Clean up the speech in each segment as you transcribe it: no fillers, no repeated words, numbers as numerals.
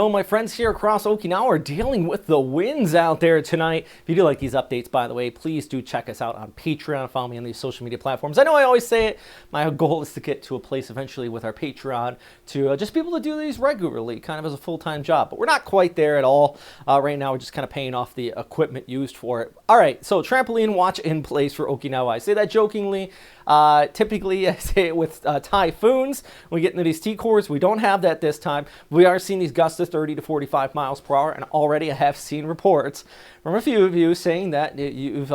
Hello, my friends here across Okinawa are dealing with the winds out there tonight. If you do like these updates, by the way, please do check us out on Patreon. Follow me on these social media platforms. I know I always say it. My goal is to get to a place eventually with our Patreon to just be able to do these regularly, kind of as a full-time job. But we're not quite there at all. Right now, we're just kind of paying off the equipment used for it. All right, so trampoline watch in place for Okinawa. I say that jokingly. Typically, I say it with typhoons. When we get into these T-cores, we don't have that this time. We are seeing these gusts of 30 to 45 miles per hour, and already I have seen reports from a few of you saying that you've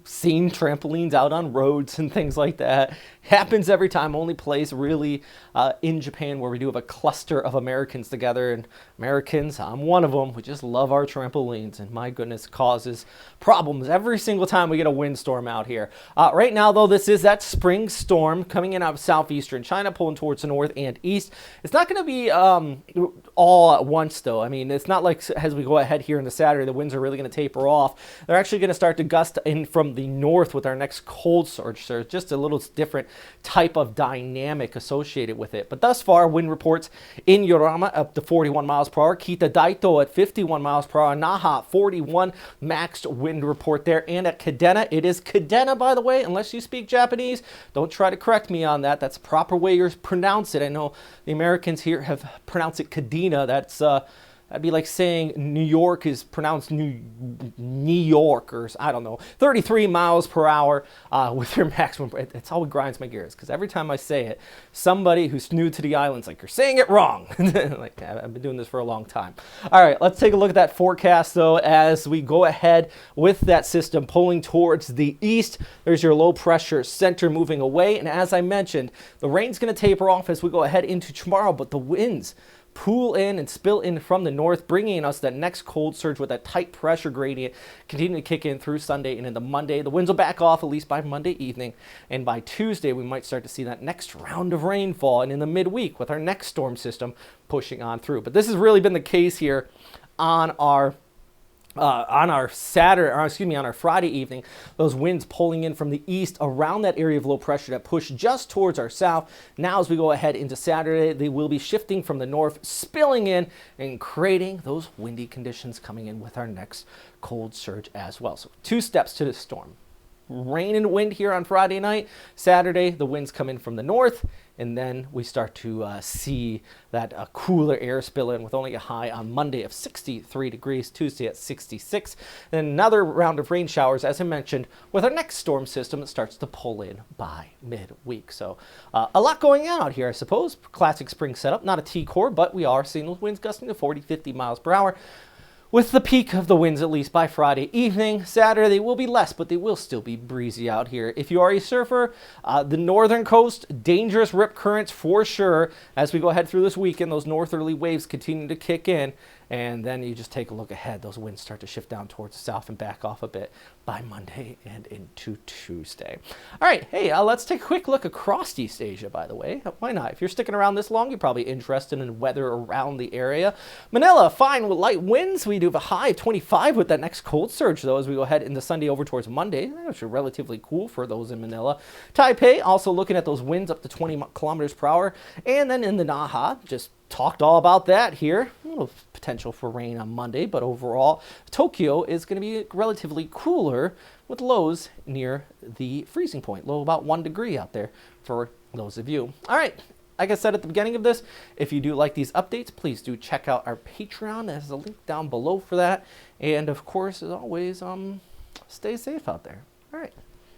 seen trampolines out on roads and things like that. Happens every time. Only place really in Japan where we do have a cluster of Americans together, and Americans, I'm one of them. We just love our trampolines, and my goodness, causes problems every single time we get a windstorm out here. Right now, though, this is that spring storm coming in out of southeastern China, pulling towards the north and east. It's not going to be all at once, though. I mean, it's not like as we go ahead here into Saturday, the winds are really going to taper off. They're actually going to start to gust in from the north with our next cold surge. So it's just a little different type of dynamic associated with it. But thus far, wind reports in Yorama up to 41 miles per hour, Kita Daito at 51 miles per hour, Naha 41 max wind report there, and at Kadena, it is Kadena, by the way, unless you speak Japanese. Don't try to correct me on that. That's the proper way you pronounce it. I know the Americans here have pronounced it Kadena. That'd be like saying New York is pronounced New York, or I don't know, 33 miles per hour with your maximum. It's always grinds my gears because every time I say it, somebody who's new to the island's like, you're saying it wrong. Like, I've been doing this for a long time. All right, let's take a look at that forecast, though, as we go ahead with that system pulling towards the east. There's your low pressure center moving away. And as I mentioned, the rain's going to taper off as we go ahead into tomorrow, but the winds pool in and spill in from the north, bringing us that next cold surge with that tight pressure gradient continuing to kick in through Sunday and into Monday. The winds will back off at least by Monday evening, and by Tuesday we might start to see that next round of rainfall, and in the midweek with our next storm system pushing on through. But this has really been the case here on our Friday evening, those winds pulling in from the east around that area of low pressure that push just towards our south. Now, as we go ahead into Saturday, they will be shifting from the north, spilling in and creating those windy conditions coming in with our next cold surge as well. So 2 steps to this storm. Rain and wind here on Friday night. Saturday, the winds come in from the north, and then we start to see that cooler air spill in with only a high on Monday of 63 degrees, Tuesday at 66. Then another round of rain showers, as I mentioned, with our next storm system that starts to pull in by midweek. So a lot going on out here, I suppose. Classic spring setup, not a T-core, but we are seeing those winds gusting to 40, 50 miles per hour. With the peak of the winds at least by Friday evening. Saturday they will be less, but they will still be breezy out here. If you are a surfer, the northern coast, dangerous rip currents for sure. As we go ahead through this weekend, those northerly waves continue to kick in. And then you just take a look ahead. Those winds start to shift down towards the south and back off a bit by Monday and into Tuesday. All right, hey, let's take a quick look across East Asia, by the way. Why not? If you're sticking around this long, you're probably interested in weather around the area. Manila, fine with light winds. We do have a high of 25 with that next cold surge, though, as we go ahead into Sunday over towards Monday. That's relatively cool for those in Manila. Taipei, also looking at those winds up to 20 kilometers per hour. And then in the Naha, just talked all about that here. A little potential for rain on Monday, but overall, Tokyo is going to be relatively cooler with lows near the freezing point. Low about 1 degree out there for those of you. All right. Like I said at the beginning of this, if you do like these updates, please do check out our Patreon. There's a link down below for that. And of course, as always, stay safe out there. All right.